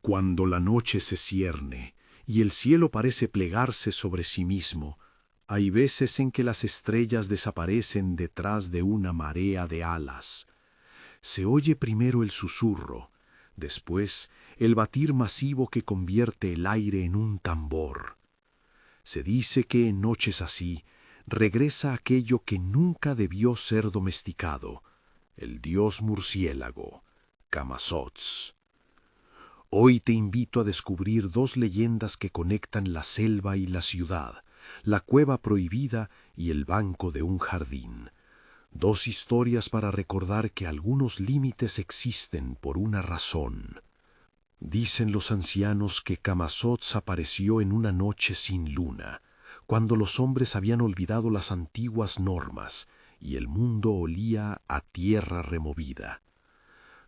Cuando la noche se cierne y el cielo parece plegarse sobre sí mismo, hay veces en que las estrellas desaparecen detrás de una marea de alas. Se oye primero el susurro, después el batir masivo que convierte el aire en un tambor. Se dice que en noches así regresa aquello que nunca debió ser domesticado, el dios murciélago, Camazotz. Hoy te invito a descubrir dos leyendas que conectan la selva y la ciudad, la cueva prohibida y el banco de un jardín. Dos historias para recordar que algunos límites existen por una razón. Dicen los ancianos que Camazotz apareció en una noche sin luna, cuando los hombres habían olvidado las antiguas normas y el mundo olía a tierra removida.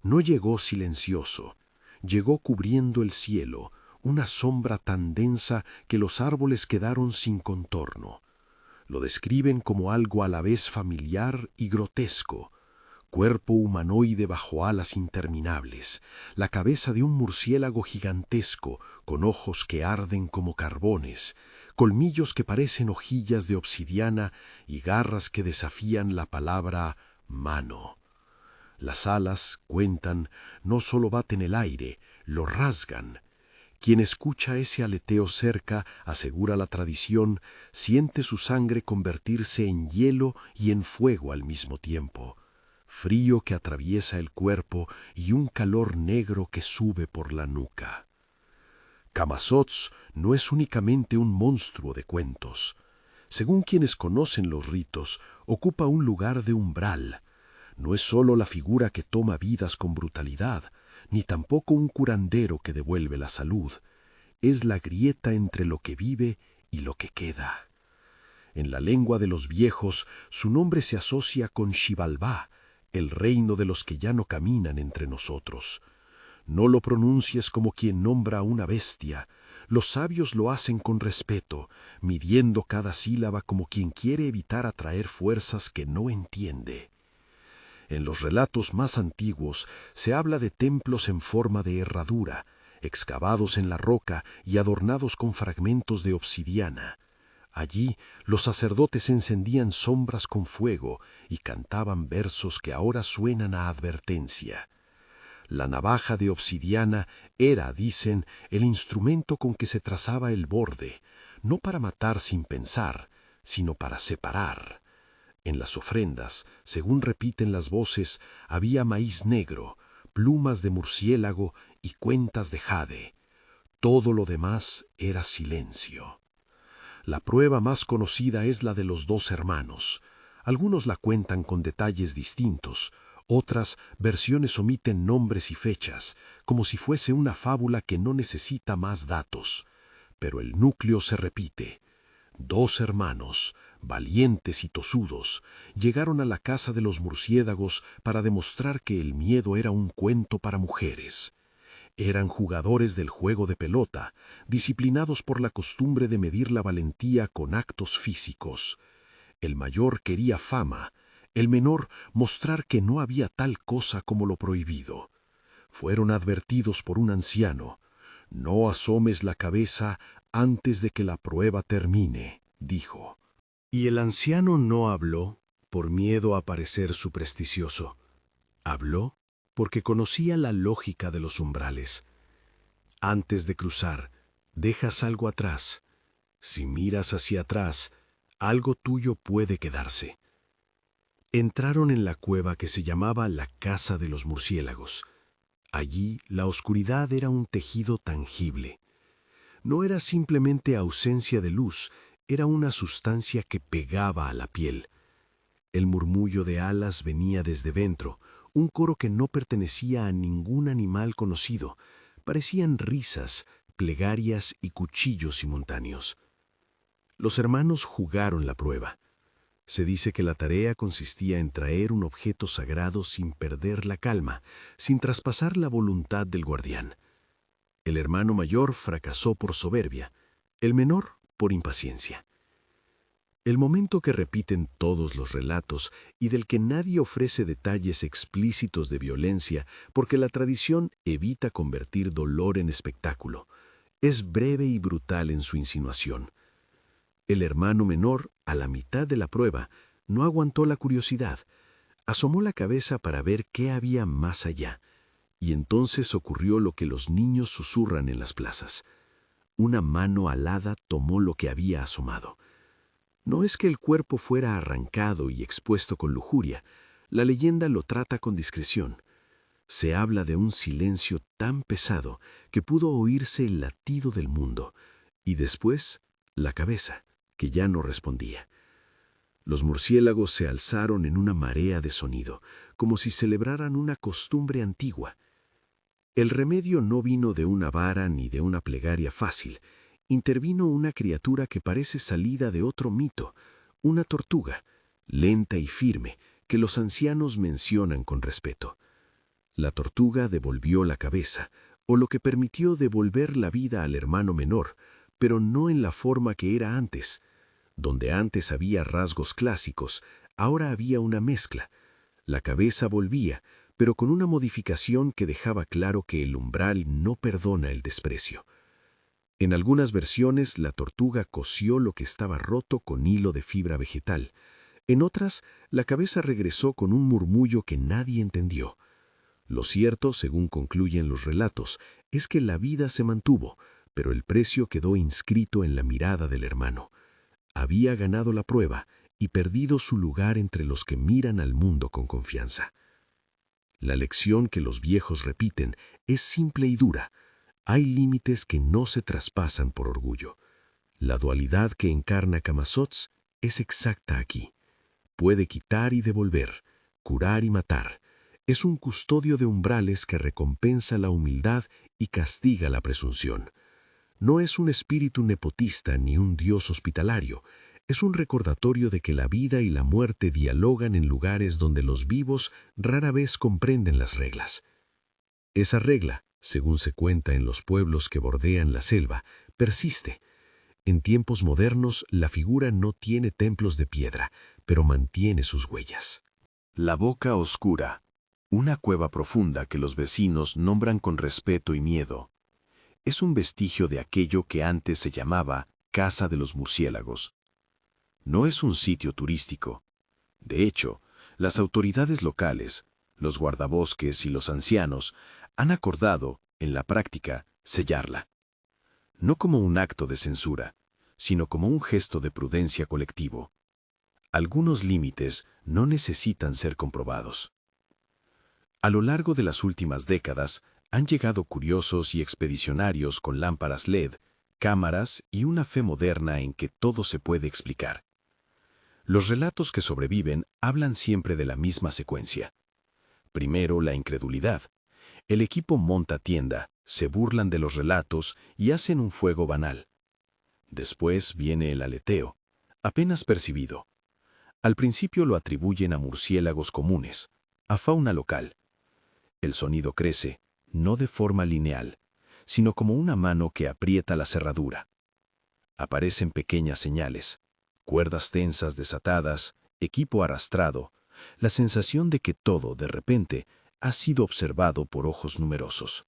No llegó silencioso, llegó cubriendo el cielo, una sombra tan densa que los árboles quedaron sin contorno. Lo describen como algo a la vez familiar y grotesco, cuerpo humanoide bajo alas interminables, la cabeza de un murciélago gigantesco con ojos que arden como carbones, colmillos que parecen hojillas de obsidiana y garras que desafían la palabra mano. Las alas, cuentan, no solo baten el aire, lo rasgan. Quien escucha ese aleteo cerca, asegura la tradición, siente su sangre convertirse en hielo y en fuego al mismo tiempo. Frío que atraviesa el cuerpo y un calor negro que sube por la nuca. Camazotz no es únicamente un monstruo de cuentos. Según quienes conocen los ritos, ocupa un lugar de umbral. No es solo la figura que toma vidas con brutalidad, ni tampoco un curandero que devuelve la salud. Es la grieta entre lo que vive y lo que queda. En la lengua de los viejos, su nombre se asocia con Xibalbá, el reino de los que ya no caminan entre nosotros. No lo pronuncies como quien nombra a una bestia. Los sabios lo hacen con respeto, midiendo cada sílaba como quien quiere evitar atraer fuerzas que no entiende. En los relatos más antiguos se habla de templos en forma de herradura, excavados en la roca y adornados con fragmentos de obsidiana. Allí los sacerdotes encendían sombras con fuego y cantaban versos que ahora suenan a advertencia. La navaja de obsidiana era, dicen, el instrumento con que se trazaba el borde, no para matar sin pensar, sino para separar. En las ofrendas, según repiten las voces, había maíz negro, plumas de murciélago y cuentas de jade. Todo lo demás era silencio. La prueba más conocida es la de los dos hermanos. Algunos la cuentan con detalles distintos, otras versiones omiten nombres y fechas, como si fuese una fábula que no necesita más datos. Pero el núcleo se repite. Dos hermanos, valientes y tosudos, llegaron a la casa de los murciélagos para demostrar que el miedo era un cuento para mujeres. Eran jugadores del juego de pelota, disciplinados por la costumbre de medir la valentía con actos físicos. El mayor quería fama, el menor mostrar que no había tal cosa como lo prohibido. Fueron advertidos por un anciano: «No asomes la cabeza antes de que la prueba termine», dijo. Y el anciano no habló por miedo a parecer supersticioso. Habló porque conocía la lógica de los umbrales. Antes de cruzar, dejas algo atrás. Si miras hacia atrás, algo tuyo puede quedarse. Entraron en la cueva que se llamaba la Casa de los Murciélagos. Allí la oscuridad era un tejido tangible. No era simplemente ausencia de luz, era una sustancia que pegaba a la piel. El murmullo de alas venía desde dentro, un coro que no pertenecía a ningún animal conocido. Parecían risas, plegarias y cuchillos simultáneos. Los hermanos jugaron la prueba. Se dice que la tarea consistía en traer un objeto sagrado sin perder la calma, sin traspasar la voluntad del guardián. El hermano mayor fracasó por soberbia, el menor por impaciencia. El momento que repiten todos los relatos y del que nadie ofrece detalles explícitos de violencia porque la tradición evita convertir dolor en espectáculo. Es breve y brutal en su insinuación. El hermano menor, a la mitad de la prueba, no aguantó la curiosidad. Asomó la cabeza para ver qué había más allá. Y entonces ocurrió lo que los niños susurran en las plazas. Una mano alada tomó lo que había asomado. No es que el cuerpo fuera arrancado y expuesto con lujuria. La leyenda lo trata con discreción. Se habla de un silencio tan pesado que pudo oírse el latido del mundo, y después la cabeza, que ya no respondía. Los murciélagos se alzaron en una marea de sonido, como si celebraran una costumbre antigua. El remedio no vino de una vara ni de una plegaria fácil. Intervino una criatura que parece salida de otro mito, una tortuga, lenta y firme, que los ancianos mencionan con respeto. La tortuga devolvió la cabeza, o lo que permitió devolver la vida al hermano menor, pero no en la forma que era antes. Donde antes había rasgos clásicos, ahora había una mezcla. La cabeza volvía, pero con una modificación que dejaba claro que el umbral no perdona el desprecio. En algunas versiones, la tortuga cosió lo que estaba roto con hilo de fibra vegetal. En otras, la cabeza regresó con un murmullo que nadie entendió. Lo cierto, según concluyen los relatos, es que la vida se mantuvo, pero el precio quedó inscrito en la mirada del hermano. Había ganado la prueba y perdido su lugar entre los que miran al mundo con confianza. La lección que los viejos repiten es simple y dura. Hay límites que no se traspasan por orgullo. La dualidad que encarna Camazotz es exacta aquí. Puede quitar y devolver, curar y matar. Es un custodio de umbrales que recompensa la humildad y castiga la presunción. No es un espíritu nepotista ni un dios hospitalario. Es un recordatorio de que la vida y la muerte dialogan en lugares donde los vivos rara vez comprenden las reglas. Esa regla, según se cuenta en los pueblos que bordean la selva, persiste. En tiempos modernos, la figura no tiene templos de piedra, pero mantiene sus huellas. La boca oscura, una cueva profunda que los vecinos nombran con respeto y miedo. Es un vestigio de aquello que antes se llamaba Casa de los Murciélagos. No es un sitio turístico. De hecho, las autoridades locales, los guardabosques y los ancianos han acordado, en la práctica, sellarla. No como un acto de censura, sino como un gesto de prudencia colectivo. Algunos límites no necesitan ser comprobados. A lo largo de las últimas décadas, han llegado curiosos y expedicionarios con lámparas LED, cámaras y una fe moderna en que todo se puede explicar. Los relatos que sobreviven hablan siempre de la misma secuencia. Primero, la incredulidad. El equipo monta tienda, se burlan de los relatos y hacen un fuego banal. Después viene el aleteo, apenas percibido. Al principio lo atribuyen a murciélagos comunes, a fauna local. El sonido crece, no de forma lineal, sino como una mano que aprieta la cerradura. Aparecen pequeñas señales, cuerdas tensas desatadas, equipo arrastrado, la sensación de que todo, de repente, ha sido observado por ojos numerosos.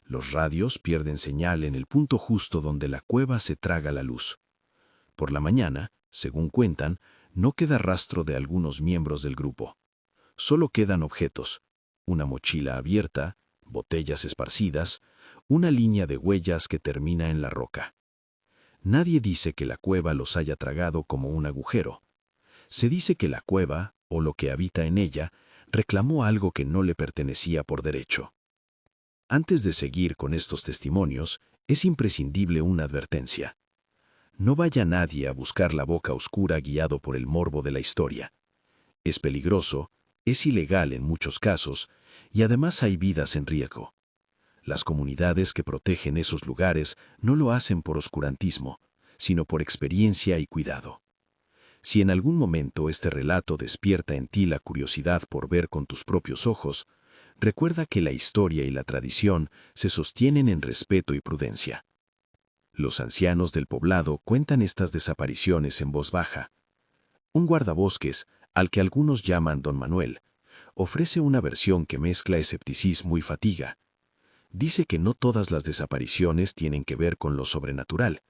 Los radios pierden señal en el punto justo donde la cueva se traga la luz. Por la mañana, según cuentan, no queda rastro de algunos miembros del grupo. Solo quedan objetos, una mochila abierta, botellas esparcidas, una línea de huellas que termina en la roca. Nadie dice que la cueva los haya tragado como un agujero. Se dice que la cueva, o lo que habita en ella, reclamó algo que no le pertenecía por derecho. Antes de seguir con estos testimonios, es imprescindible una advertencia. No vaya nadie a buscar la boca oscura guiado por el morbo de la historia. Es peligroso, es ilegal en muchos casos, y además hay vidas en riesgo. Las comunidades que protegen esos lugares no lo hacen por oscurantismo, sino por experiencia y cuidado. Si en algún momento este relato despierta en ti la curiosidad por ver con tus propios ojos, recuerda que la historia y la tradición se sostienen en respeto y prudencia. Los ancianos del poblado cuentan estas desapariciones en voz baja. Un guardabosques, al que algunos llaman Don Manuel, ofrece una versión que mezcla escepticismo y fatiga. Dice que no todas las desapariciones tienen que ver con lo sobrenatural.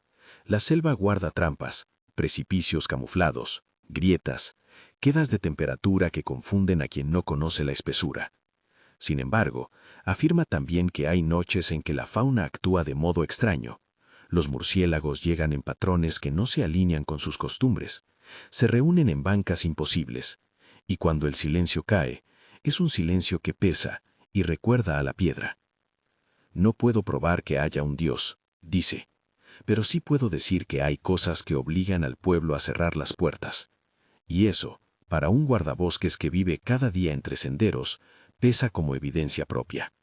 La selva guarda trampas, precipicios camuflados, grietas, quedas de temperatura que confunden a quien no conoce la espesura. Sin embargo, afirma también que hay noches en que la fauna actúa de modo extraño. Los murciélagos llegan en patrones que no se alinean con sus costumbres, se reúnen en bancas imposibles, y cuando el silencio cae, es un silencio que pesa y recuerda a la piedra. No puedo probar que haya un Dios, dice, pero sí puedo decir que hay cosas que obligan al pueblo a cerrar las puertas. Y eso, para un guardabosques que vive cada día entre senderos, pesa como evidencia propia.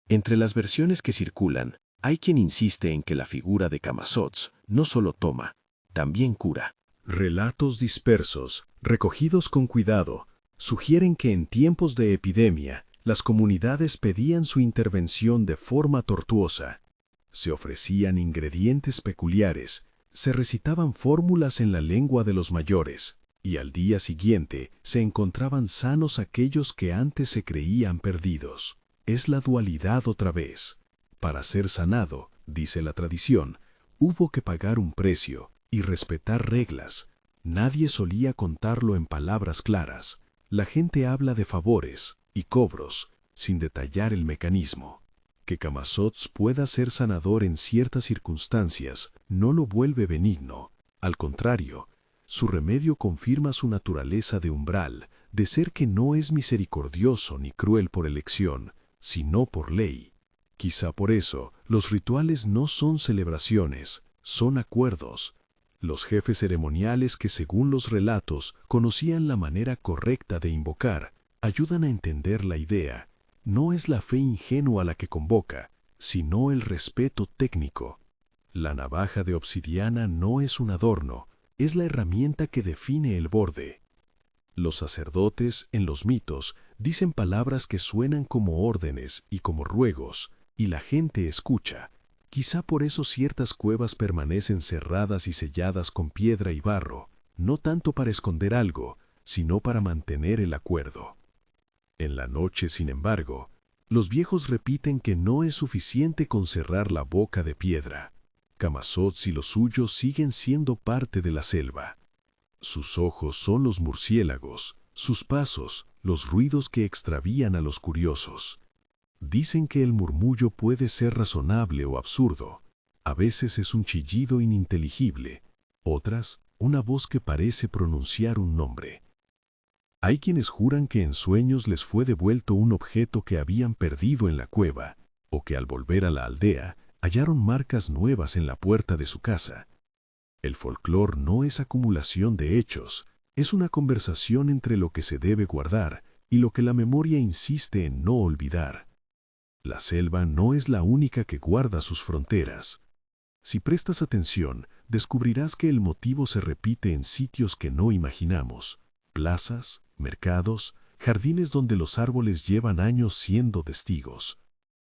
Entre las versiones que circulan, hay quien insiste en que la figura de Camazotz no solo toma, también cura. Relatos dispersos, recogidos con cuidado, sugieren que en tiempos de epidemia, las comunidades pedían su intervención de forma tortuosa. Se ofrecían ingredientes peculiares, se recitaban fórmulas en la lengua de los mayores, y al día siguiente se encontraban sanos aquellos que antes se creían perdidos. Es la dualidad otra vez. Para ser sanado, dice la tradición, hubo que pagar un precio y respetar reglas. Nadie solía contarlo en palabras claras. La gente habla de favores y cobros, sin detallar el mecanismo. Que Camazotz pueda ser sanador en ciertas circunstancias no lo vuelve benigno. Al contrario, su remedio confirma su naturaleza de umbral, de ser que no es misericordioso ni cruel por elección, sino por ley. Quizá por eso, los rituales no son celebraciones, son acuerdos. Los jefes ceremoniales que, según los relatos, conocían la manera correcta de invocar, ayudan a entender la idea. No es la fe ingenua la que convoca, sino el respeto técnico. La navaja de obsidiana no es un adorno, es la herramienta que define el borde. Los sacerdotes, en los mitos, dicen palabras que suenan como órdenes y como ruegos, y la gente escucha. Quizá por eso ciertas cuevas permanecen cerradas y selladas con piedra y barro, no tanto para esconder algo, sino para mantener el acuerdo. En la noche, sin embargo, los viejos repiten que no es suficiente con cerrar la boca de piedra. Camazotz y los suyos siguen siendo parte de la selva. Sus ojos son los murciélagos, sus pasos, los ruidos que extravían a los curiosos. Dicen que el murmullo puede ser razonable o absurdo. A veces es un chillido ininteligible, otras, una voz que parece pronunciar un nombre. Hay quienes juran que en sueños les fue devuelto un objeto que habían perdido en la cueva, o que al volver a la aldea hallaron marcas nuevas en la puerta de su casa. El folclore no es acumulación de hechos, es una conversación entre lo que se debe guardar y lo que la memoria insiste en no olvidar. La selva no es la única que guarda sus fronteras. Si prestas atención, descubrirás que el motivo se repite en sitios que no imaginamos: plazas, mercados, jardines donde los árboles llevan años siendo testigos.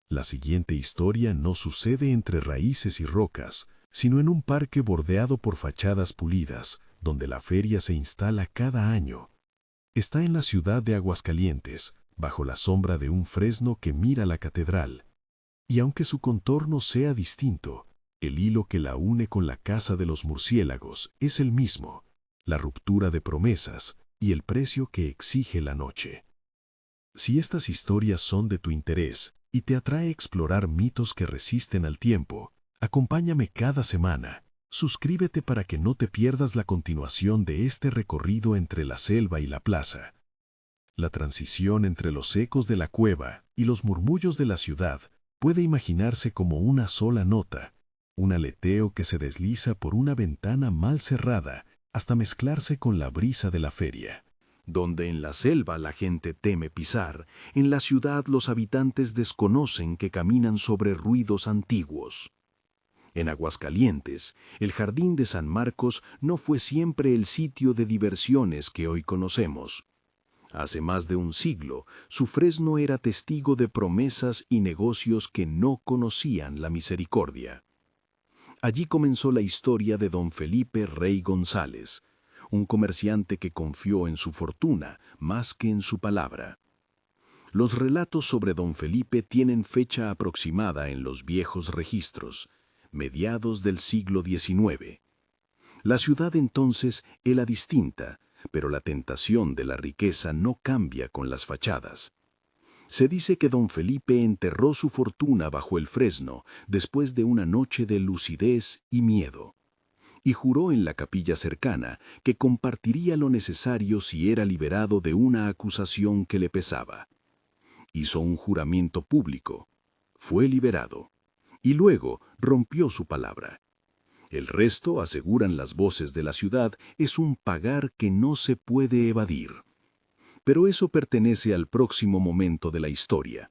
La siguiente historia no sucede entre raíces y rocas, sino en un parque bordeado por fachadas pulidas, donde la feria se instala cada año. Está en la ciudad de Aguascalientes, bajo la sombra de un fresno que mira la catedral. Y aunque su contorno sea distinto, el hilo que la une con la casa de los murciélagos es el mismo: la ruptura de promesas y el precio que exige la noche. Si estas historias son de tu interés y te atrae explorar mitos que resisten al tiempo, acompáñame cada semana. Suscríbete para que no te pierdas la continuación de este recorrido entre la selva y la plaza. La transición entre los ecos de la cueva y los murmullos de la ciudad puede imaginarse como una sola nota, un aleteo que se desliza por una ventana mal cerrada hasta mezclarse con la brisa de la feria. Donde en la selva la gente teme pisar, en la ciudad los habitantes desconocen que caminan sobre ruidos antiguos. En Aguascalientes, el Jardín de San Marcos no fue siempre el sitio de diversiones que hoy conocemos. Hace más de un siglo, su fresno era testigo de promesas y negocios que no conocían la misericordia. Allí comenzó la historia de don Felipe Rey González, un comerciante que confió en su fortuna más que en su palabra. Los relatos sobre don Felipe tienen fecha aproximada en los viejos registros, mediados del siglo XIX. La ciudad entonces era distinta, pero la tentación de la riqueza no cambia con las fachadas. Se dice que don Felipe enterró su fortuna bajo el fresno después de una noche de lucidez y miedo, y juró en la capilla cercana que compartiría lo necesario si era liberado de una acusación que le pesaba. Hizo un juramento público, fue liberado, y luego rompió su palabra. El resto, aseguran las voces de la ciudad, es un pagar que no se puede evadir. Pero eso pertenece al próximo momento de la historia.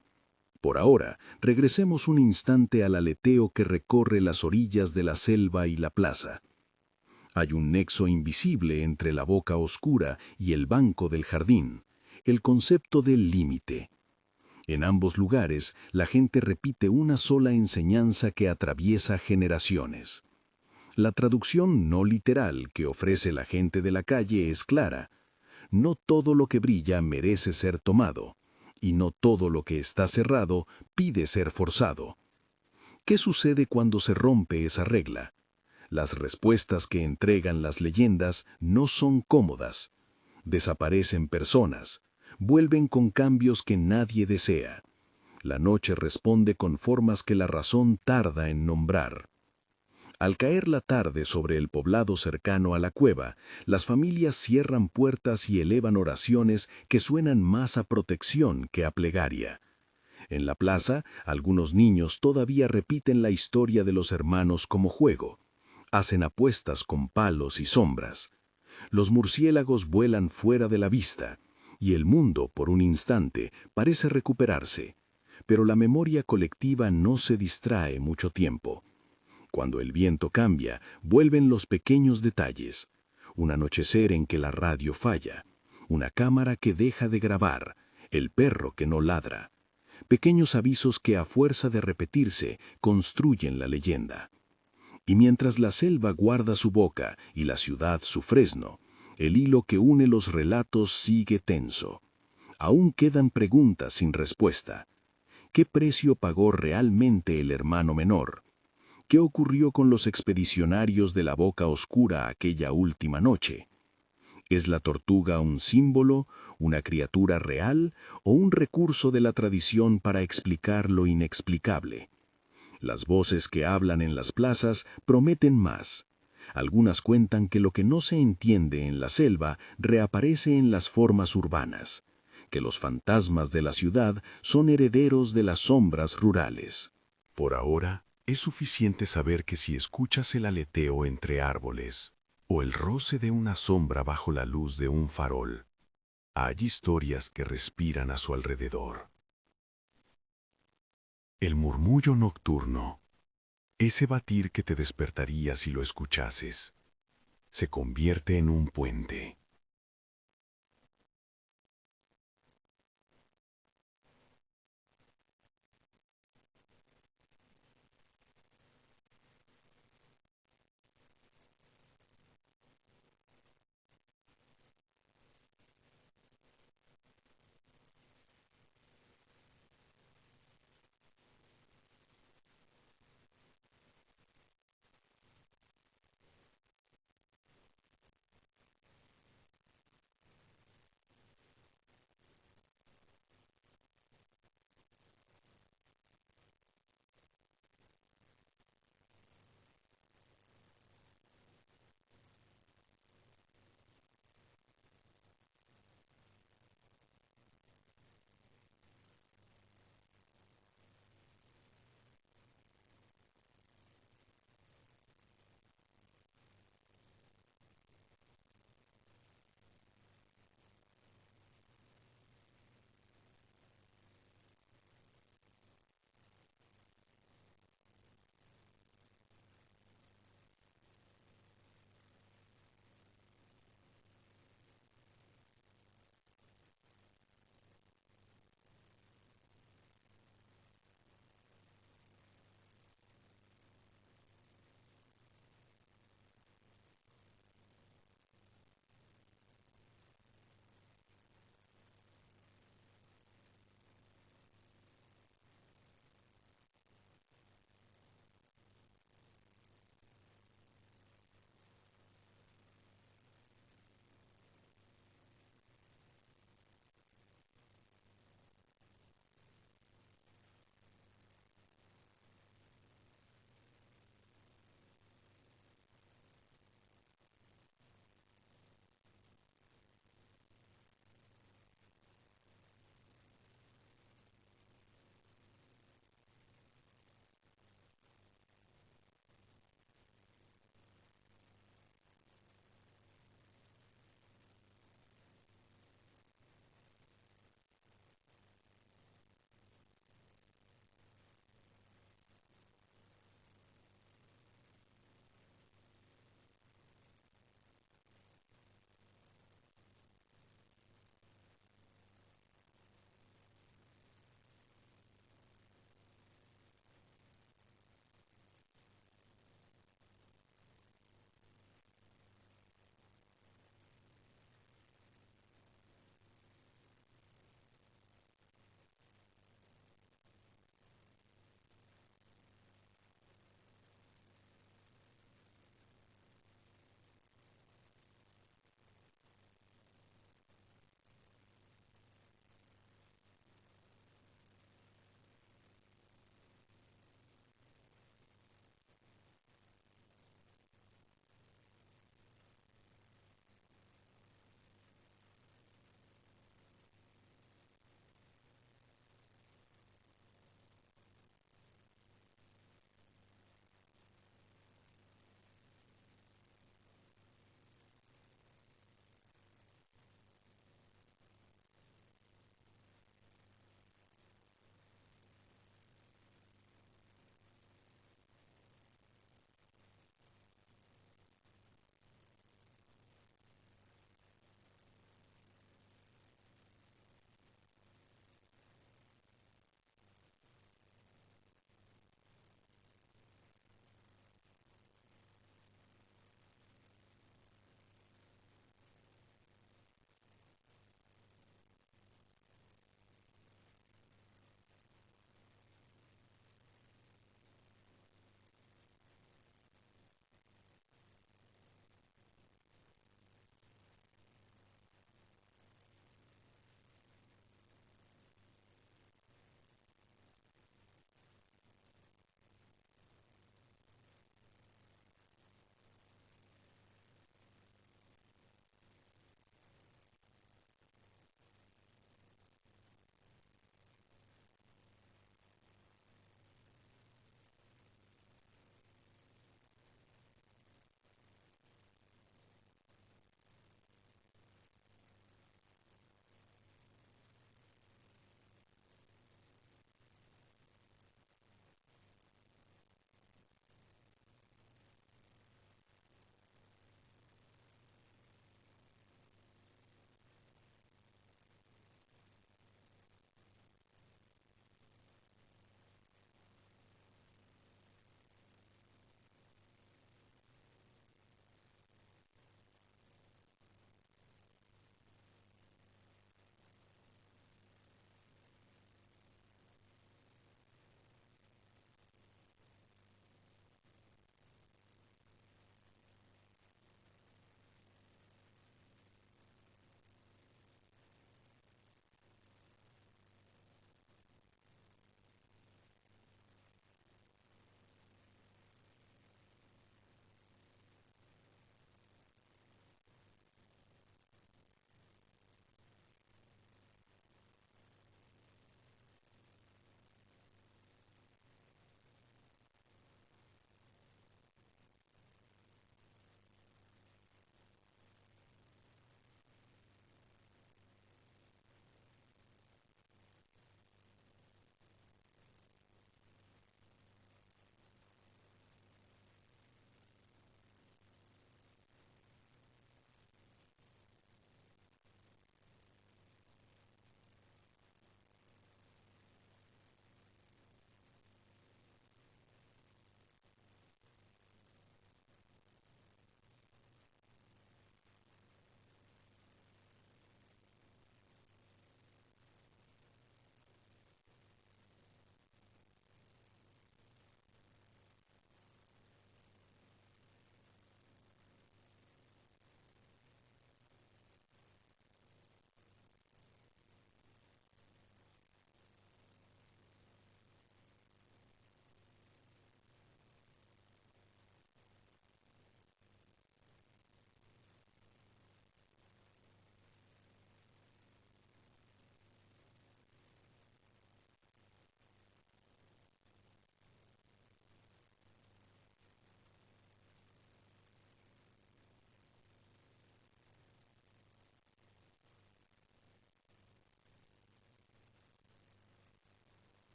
Por ahora, regresemos un instante al aleteo que recorre las orillas de la selva y la plaza. Hay un nexo invisible entre la boca oscura y el banco del jardín, el concepto del límite. En ambos lugares, la gente repite una sola enseñanza que atraviesa generaciones. La traducción no literal que ofrece la gente de la calle es clara. No todo lo que brilla merece ser tomado, y no todo lo que está cerrado pide ser forzado. ¿Qué sucede cuando se rompe esa regla? Las respuestas que entregan las leyendas no son cómodas. Desaparecen personas, vuelven con cambios que nadie desea. La noche responde con formas que la razón tarda en nombrar. Al caer la tarde sobre el poblado cercano a la cueva, las familias cierran puertas y elevan oraciones que suenan más a protección que a plegaria. En la plaza, algunos niños todavía repiten la historia de los hermanos como juego. Hacen apuestas con palos y sombras. Los murciélagos vuelan fuera de la vista, y el mundo, por un instante, parece recuperarse. Pero la memoria colectiva no se distrae mucho tiempo. Cuando el viento cambia, vuelven los pequeños detalles. Un anochecer en que la radio falla, una cámara que deja de grabar, el perro que no ladra. Pequeños avisos que a fuerza de repetirse construyen la leyenda. Y mientras la selva guarda su boca y la ciudad su fresno, el hilo que une los relatos sigue tenso. Aún quedan preguntas sin respuesta. ¿Qué precio pagó realmente el hermano menor? ¿Qué ocurrió con los expedicionarios de la boca oscura aquella última noche? ¿Es la tortuga un símbolo, una criatura real o un recurso de la tradición para explicar lo inexplicable? Las voces que hablan en las plazas prometen más. Algunas cuentan que lo que no se entiende en la selva reaparece en las formas urbanas, que los fantasmas de la ciudad son herederos de las sombras rurales. Por ahora, es suficiente saber que si escuchas el aleteo entre árboles o el roce de una sombra bajo la luz de un farol, hay historias que respiran a su alrededor. El murmullo nocturno, ese batir que te despertaría si lo escuchases, se convierte en un puente.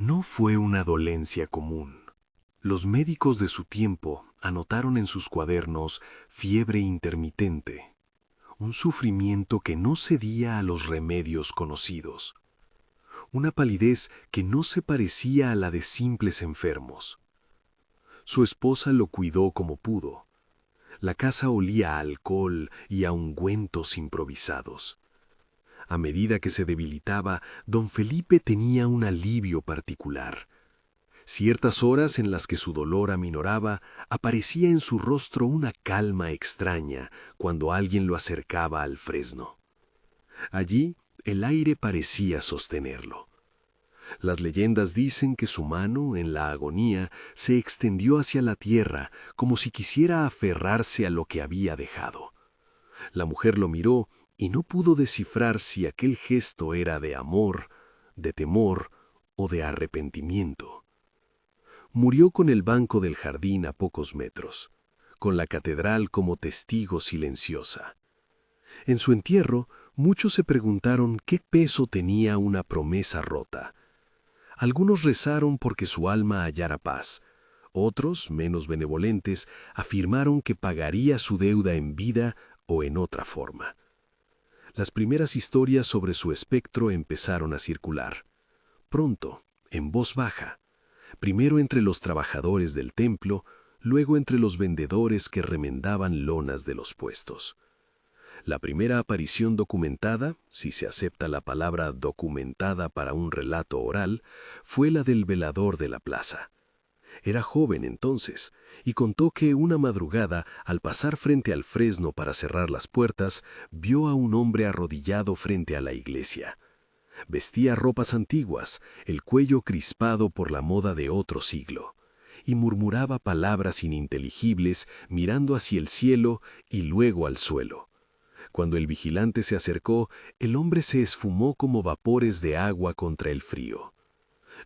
No fue una dolencia común. Los médicos de su tiempo anotaron en sus cuadernos fiebre intermitente, un sufrimiento que no cedía a los remedios conocidos, una palidez que no se parecía a la de simples enfermos. Su esposa lo cuidó como pudo. La casa olía a alcohol y a ungüentos improvisados. A medida que se debilitaba, don Felipe tenía un alivio particular. Ciertas horas en las que su dolor aminoraba, aparecía en su rostro una calma extraña cuando alguien lo acercaba al fresno. Allí el aire parecía sostenerlo. Las leyendas dicen que su mano, en la agonía, se extendió hacia la tierra como si quisiera aferrarse a lo que había dejado. La mujer lo miró y no pudo descifrar si aquel gesto era de amor, de temor o de arrepentimiento. Murió con el banco del jardín a pocos metros, con la catedral como testigo silenciosa. En su entierro, muchos se preguntaron qué peso tenía una promesa rota. Algunos rezaron porque su alma hallara paz. Otros, menos benevolentes, afirmaron que pagaría su deuda en vida o en otra forma. Las primeras historias sobre su espectro empezaron a circular. Pronto, en voz baja, primero entre los trabajadores del templo, luego entre los vendedores que remendaban lonas de los puestos. La primera aparición documentada, si se acepta la palabra documentada para un relato oral, fue la del velador de la plaza. Era joven entonces, y contó que una madrugada, al pasar frente al fresno para cerrar las puertas, vio a un hombre arrodillado frente a la iglesia. Vestía ropas antiguas, el cuello crispado por la moda de otro siglo, y murmuraba palabras ininteligibles mirando hacia el cielo y luego al suelo. Cuando el vigilante se acercó, el hombre se esfumó como vapores de agua contra el frío.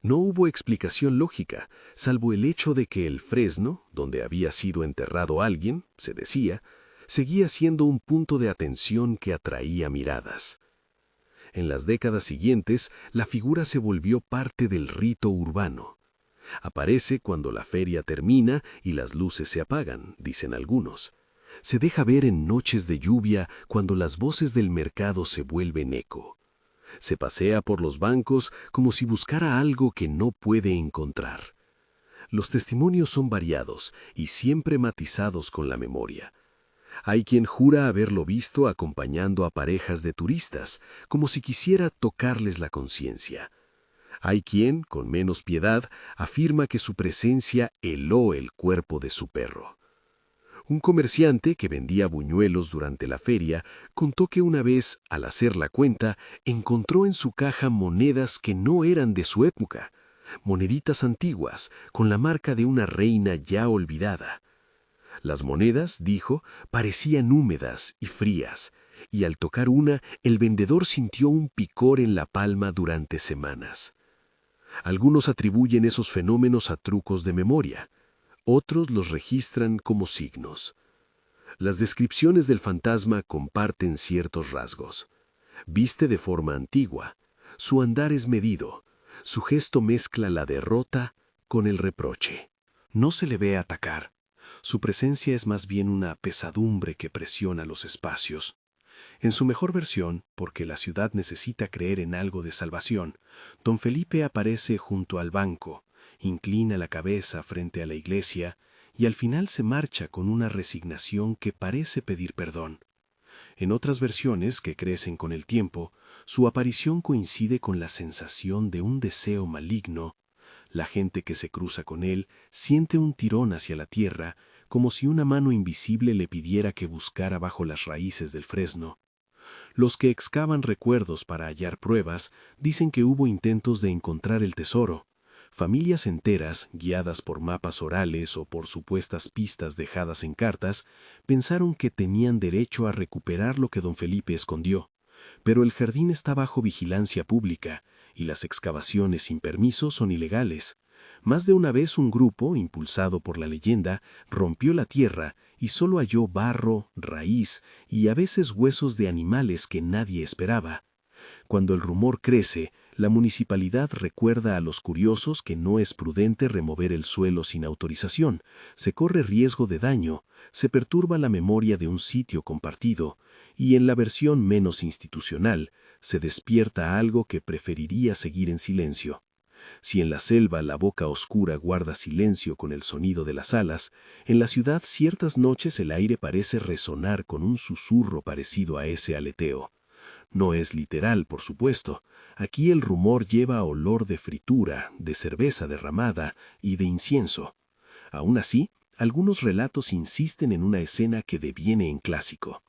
No hubo explicación lógica, salvo el hecho de que el fresno, donde había sido enterrado alguien, se decía, seguía siendo un punto de atención que atraía miradas. En las décadas siguientes, la figura se volvió parte del rito urbano. Aparece cuando la feria termina y las luces se apagan, dicen algunos. Se deja ver en noches de lluvia cuando las voces del mercado se vuelven eco. Se pasea por los bancos como si buscara algo que no puede encontrar. Los testimonios son variados y siempre matizados con la memoria. Hay quien jura haberlo visto acompañando a parejas de turistas, como si quisiera tocarles la conciencia. Hay quien, con menos piedad, afirma que su presencia heló el cuerpo de su perro. Un comerciante que vendía buñuelos durante la feria contó que una vez, al hacer la cuenta, encontró en su caja monedas que no eran de su época, moneditas antiguas, con la marca de una reina ya olvidada. Las monedas, dijo, parecían húmedas y frías, y al tocar una, el vendedor sintió un picor en la palma durante semanas. Algunos atribuyen esos fenómenos a trucos de memoria. Otros los registran como signos. Las descripciones del fantasma comparten ciertos rasgos. Viste de forma antigua, su andar es medido, su gesto mezcla la derrota con el reproche. No se le ve atacar. Su presencia es más bien una pesadumbre que presiona los espacios. En su mejor versión, porque la ciudad necesita creer en algo de salvación, don Felipe aparece junto al banco, inclina la cabeza frente a la iglesia y al final se marcha con una resignación que parece pedir perdón. En otras versiones, que crecen con el tiempo, su aparición coincide con la sensación de un deseo maligno. La gente que se cruza con él siente un tirón hacia la tierra, como si una mano invisible le pidiera que buscara bajo las raíces del fresno. Los que excavan recuerdos para hallar pruebas dicen que hubo intentos de encontrar el tesoro. Familias enteras, guiadas por mapas orales o por supuestas pistas dejadas en cartas, pensaron que tenían derecho a recuperar lo que don Felipe escondió. Pero el jardín está bajo vigilancia pública y las excavaciones sin permiso son ilegales. Más de una vez un grupo, impulsado por la leyenda, rompió la tierra y solo halló barro, raíz y a veces huesos de animales que nadie esperaba. Cuando el rumor crece, La municipalidad recuerda a los curiosos que no es prudente remover el suelo sin autorización, se corre riesgo de daño, se perturba la memoria de un sitio compartido, y en la versión menos institucional, se despierta algo que preferiría seguir en silencio. Si en la selva la boca oscura guarda silencio con el sonido de las alas, en la ciudad ciertas noches el aire parece resonar con un susurro parecido a ese aleteo. No es literal, por supuesto. Aquí el rumor lleva olor de fritura, de cerveza derramada y de incienso. Aún así, algunos relatos insisten en una escena que deviene en clásico.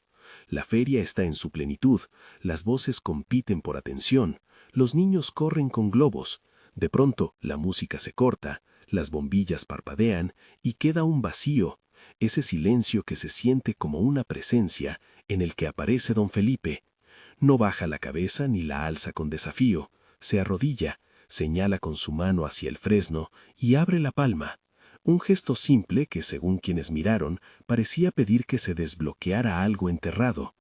La feria está en su plenitud, las voces compiten por atención, los niños corren con globos. De pronto, la música se corta, las bombillas parpadean y queda un vacío, ese silencio que se siente como una presencia en el que aparece don Felipe. No baja la cabeza ni la alza con desafío, se arrodilla, señala con su mano hacia el fresno y abre la palma. Un gesto simple que, según quienes miraron, parecía pedir que se desbloqueara algo enterrado.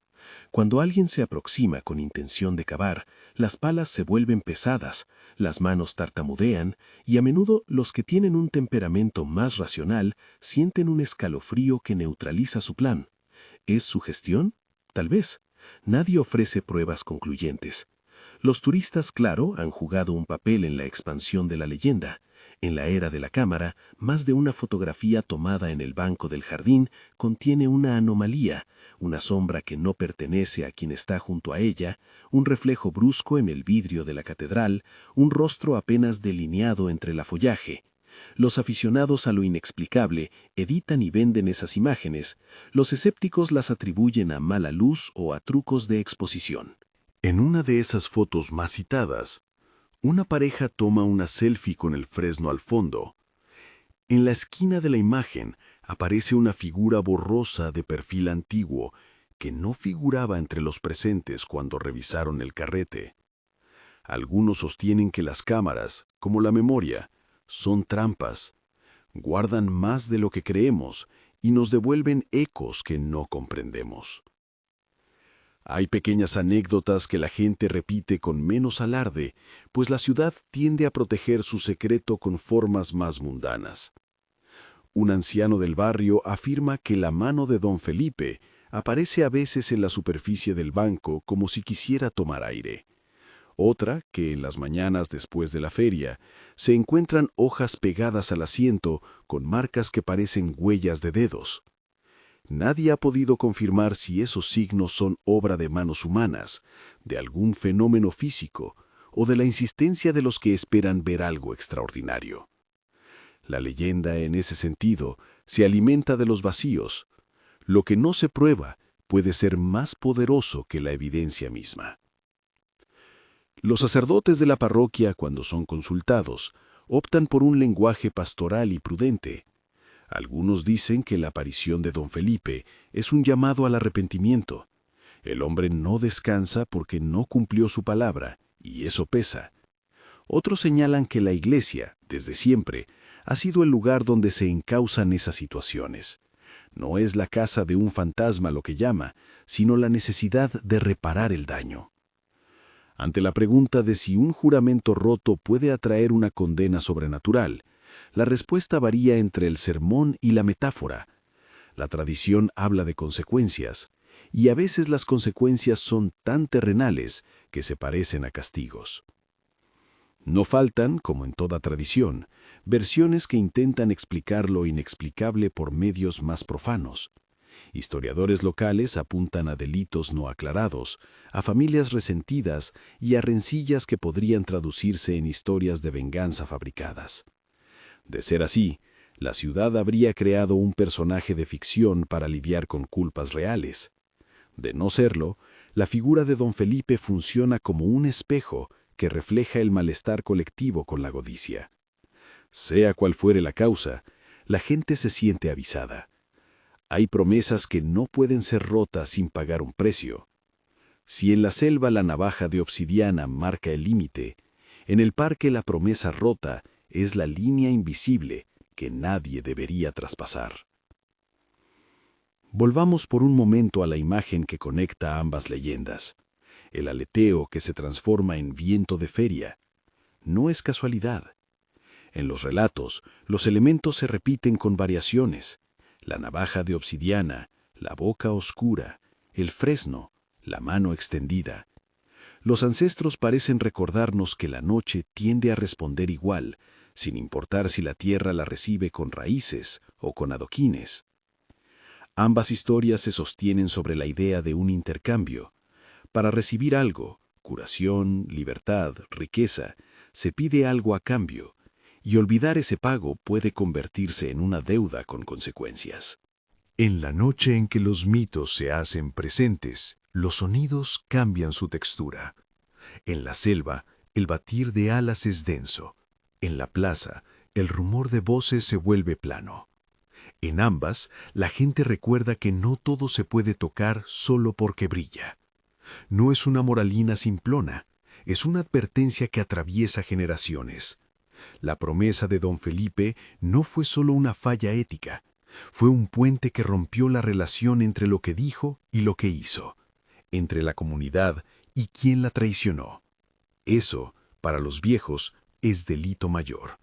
Cuando alguien se aproxima con intención de cavar, las palas se vuelven pesadas, las manos tartamudean y a menudo los que tienen un temperamento más racional sienten un escalofrío que neutraliza su plan. ¿Es sugestión? Tal vez. Nadie ofrece pruebas concluyentes. Los turistas, claro, han jugado un papel en la expansión de la leyenda. En la era de la cámara, más de una fotografía tomada en el banco del jardín contiene una anomalía, una sombra que no pertenece a quien está junto a ella, un reflejo brusco en el vidrio de la catedral, un rostro apenas delineado entre la follaje. Los aficionados a lo inexplicable editan y venden esas imágenes, los escépticos las atribuyen a mala luz o a trucos de exposición. En una de esas fotos más citadas, una pareja toma una selfie con el fresno al fondo. En la esquina de la imagen aparece una figura borrosa de perfil antiguo que no figuraba entre los presentes cuando revisaron el carrete. Algunos sostienen que las cámaras, como la memoria, son trampas, guardan más de lo que creemos y nos devuelven ecos que no comprendemos. Hay pequeñas anécdotas que la gente repite con menos alarde, pues la ciudad tiende a proteger su secreto con formas más mundanas. Un anciano del barrio afirma que la mano de don Felipe aparece a veces en la superficie del banco como si quisiera tomar aire. Otra, que en las mañanas después de la feria, se encuentran hojas pegadas al asiento con marcas que parecen huellas de dedos. Nadie ha podido confirmar si esos signos son obra de manos humanas, de algún fenómeno físico o de la insistencia de los que esperan ver algo extraordinario. La leyenda, en ese sentido, se alimenta de los vacíos. Lo que no se prueba puede ser más poderoso que la evidencia misma. Los sacerdotes de la parroquia, cuando son consultados, optan por un lenguaje pastoral y prudente. Algunos dicen que la aparición de don Felipe es un llamado al arrepentimiento. El hombre no descansa porque no cumplió su palabra, y eso pesa. Otros señalan que la iglesia, desde siempre, ha sido el lugar donde se encausan esas situaciones. No es la casa de un fantasma lo que llama, sino la necesidad de reparar el daño. Ante la pregunta de si un juramento roto puede atraer una condena sobrenatural, la respuesta varía entre el sermón y la metáfora. La tradición habla de consecuencias, y a veces las consecuencias son tan terrenales que se parecen a castigos. No faltan, como en toda tradición, versiones que intentan explicar lo inexplicable por medios más profanos. Historiadores locales apuntan a delitos no aclarados, a familias resentidas y a rencillas que podrían traducirse en historias de venganza fabricadas. De ser así, la ciudad habría creado un personaje de ficción para lidiar con culpas reales. De no serlo, la figura de don Felipe funciona como un espejo que refleja el malestar colectivo con la codicia. Sea cual fuere la causa, la gente se siente avisada. Hay promesas que no pueden ser rotas sin pagar un precio. Si en la selva la navaja de obsidiana marca el límite, en el parque la promesa rota es la línea invisible que nadie debería traspasar. Volvamos por un momento a la imagen que conecta ambas leyendas. el aleteo que se transforma en viento de feria. No es casualidad. En los relatos, los elementos se repiten con variaciones: la navaja de obsidiana, la boca oscura, el fresno, la mano extendida. Los ancestros parecen recordarnos que la noche tiende a responder igual, sin importar si la tierra la recibe con raíces o con adoquines. Ambas historias se sostienen sobre la idea de un intercambio. Para recibir algo, curación, libertad, riqueza, se pide algo a cambio, y olvidar ese pago puede convertirse en una deuda con consecuencias. En la noche en que los mitos se hacen presentes, los sonidos cambian su textura. En la selva, el batir de alas es denso. En la plaza, el rumor de voces se vuelve plano. En ambas, la gente recuerda que no todo se puede tocar solo porque brilla. No es una moralina simplona, es una advertencia que atraviesa generaciones. La promesa de don Felipe no fue solo una falla ética, fue un puente que rompió la relación entre lo que dijo y lo que hizo, entre la comunidad y quien la traicionó. Eso, para los viejos, es delito mayor.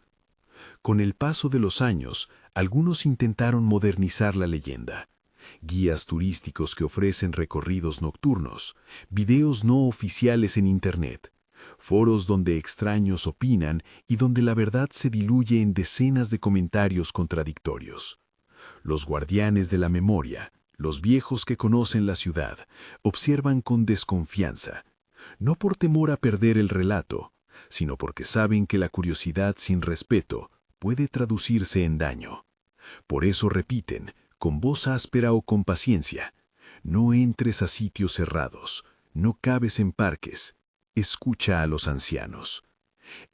Con el paso de los años, algunos intentaron modernizar la leyenda. Guías turísticos que ofrecen recorridos nocturnos, videos no oficiales en Internet, foros donde extraños opinan y donde la verdad se diluye en decenas de comentarios contradictorios. Los guardianes de la memoria, los viejos que conocen la ciudad, observan con desconfianza, no por temor a perder el relato, sino porque saben que la curiosidad sin respeto puede traducirse en daño. Por eso repiten, con voz áspera o con paciencia: no entres a sitios cerrados, no cabes en parques, escucha a los ancianos.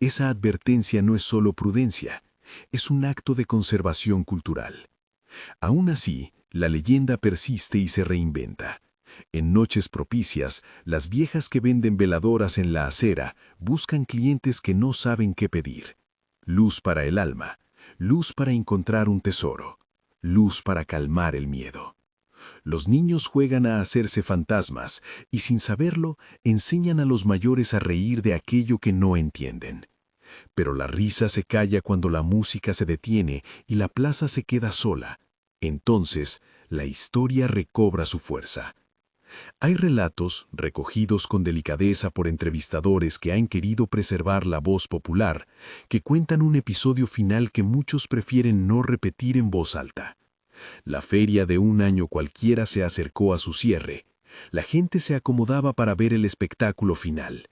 Esa advertencia no es solo prudencia, es un acto de conservación cultural. Aún así, la leyenda persiste y se reinventa. En noches propicias, las viejas que venden veladoras en la acera buscan clientes que no saben qué pedir. Luz para el alma, luz para encontrar un tesoro, luz para calmar el miedo. Los niños juegan a hacerse fantasmas y, sin saberlo, enseñan a los mayores a reír de aquello que no entienden. Pero la risa se calla cuando la música se detiene y la plaza se queda sola. Entonces, la historia recobra su fuerza. Hay relatos, recogidos con delicadeza por entrevistadores que han querido preservar la voz popular, que cuentan un episodio final que muchos prefieren no repetir en voz alta. La feria de un año cualquiera se acercó a su cierre. La gente se acomodaba para ver el espectáculo final.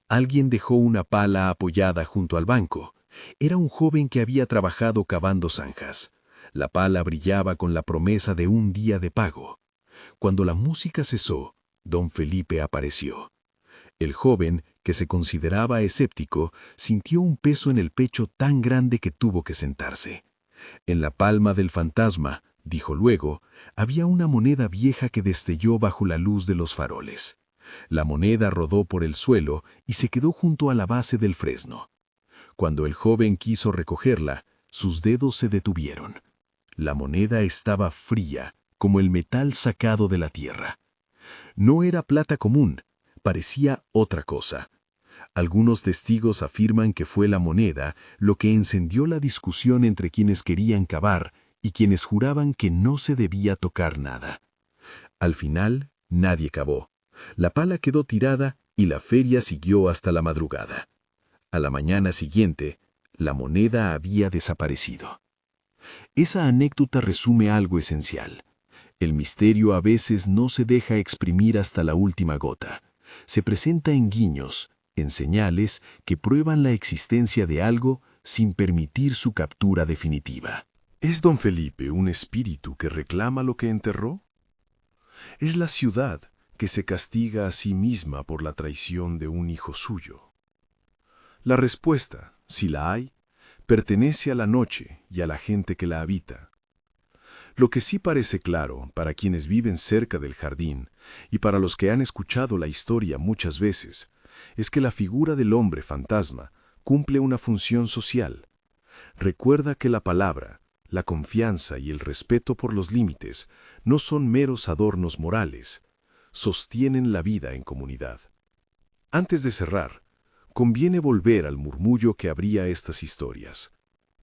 Alguien dejó una pala apoyada junto al banco. Era un joven que había trabajado cavando zanjas. La pala brillaba con la promesa de un día de pago. Cuando la música cesó, don Felipe apareció. El joven, que se consideraba escéptico, sintió un peso en el pecho tan grande que tuvo que sentarse. En la palma del fantasma, dijo luego, había una moneda vieja que destelló bajo la luz de los faroles. La moneda rodó por el suelo y se quedó junto a la base del fresno. Cuando el joven quiso recogerla, sus dedos se detuvieron. La moneda estaba fría, como el metal sacado de la tierra. No era plata común, parecía otra cosa. Algunos testigos afirman que fue la moneda lo que encendió la discusión entre quienes querían cavar y quienes juraban que no se debía tocar nada. Al final, nadie cavó. La pala quedó tirada y la feria siguió hasta la madrugada. A la mañana siguiente, la moneda había desaparecido. Esa anécdota resume algo esencial. El misterio a veces no se deja exprimir hasta la última gota. Se presenta en guiños, en señales que prueban la existencia de algo sin permitir su captura definitiva. ¿Es don Felipe un espíritu que reclama lo que enterró? ¿Es la ciudad que se castiga a sí misma por la traición de un hijo suyo? La respuesta, si la hay, pertenece a la noche y a la gente que la habita. Lo que sí parece claro para quienes viven cerca del jardín y para los que han escuchado la historia muchas veces, es que la figura del hombre fantasma cumple una función social. Recuerda que la palabra, la confianza y el respeto por los límites no son meros adornos morales, sostienen la vida en comunidad. Antes de cerrar, conviene volver al murmullo que abría estas historias,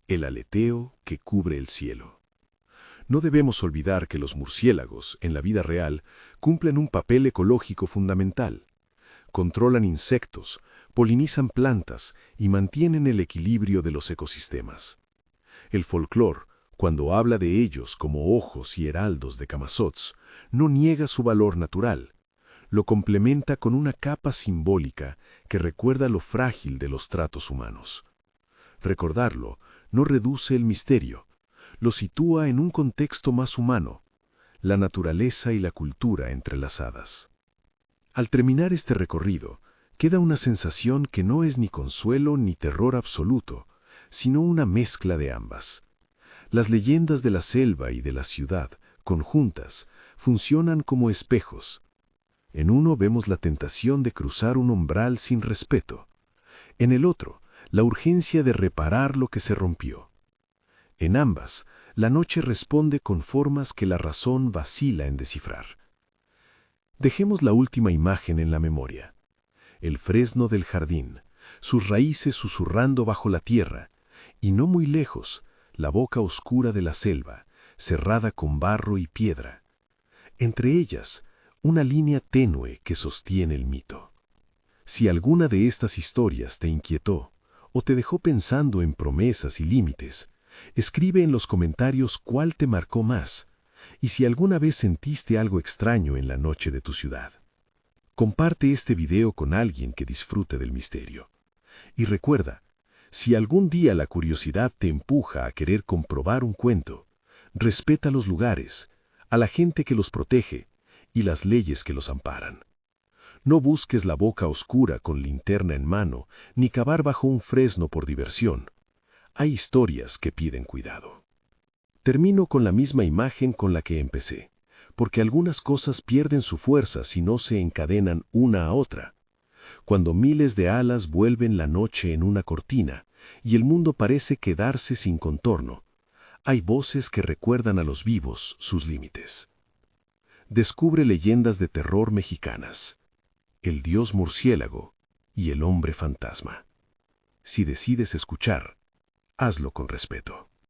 el aleteo que cubre el cielo. No debemos olvidar que los murciélagos, en la vida real, cumplen un papel ecológico fundamental. Controlan insectos, polinizan plantas y mantienen el equilibrio de los ecosistemas. El folclore, cuando habla de ellos como ojos y heraldos de Camazotz, no niega su valor natural. Lo complementa con una capa simbólica que recuerda lo frágil de los tratos humanos. Recordarlo no reduce el misterio, lo sitúa en un contexto más humano, la naturaleza y la cultura entrelazadas. Al terminar este recorrido, queda una sensación que no es ni consuelo ni terror absoluto, sino una mezcla de ambas. Las leyendas de la selva y de la ciudad, conjuntas, funcionan como espejos. En uno vemos la tentación de cruzar un umbral sin respeto. En el otro, la urgencia de reparar lo que se rompió. En ambas, la noche responde con formas que la razón vacila en descifrar. Dejemos la última imagen en la memoria. El fresno del jardín, sus raíces susurrando bajo la tierra, y no muy lejos, la boca oscura de la selva, cerrada con barro y piedra. Entre ellas, una línea tenue que sostiene el mito. Si alguna de estas historias te inquietó o te dejó pensando en promesas y límites, escribe en los comentarios cuál te marcó más y si alguna vez sentiste algo extraño en la noche de tu ciudad. Comparte este video con alguien que disfrute del misterio. Y recuerda, si algún día la curiosidad te empuja a querer comprobar un cuento, respeta los lugares, a la gente que los protege y las leyes que los amparan. No busques la boca oscura con linterna en mano, ni cavar bajo un fresno por diversión. Hay historias que piden cuidado. Termino con la misma imagen con la que empecé, porque algunas cosas pierden su fuerza si no se encadenan una a otra. Cuando miles de alas vuelven la noche en una cortina y el mundo parece quedarse sin contorno, hay voces que recuerdan a los vivos sus límites. Descubre leyendas de terror mexicanas, el dios murciélago y el hombre fantasma. Si decides escuchar, hazlo con respeto.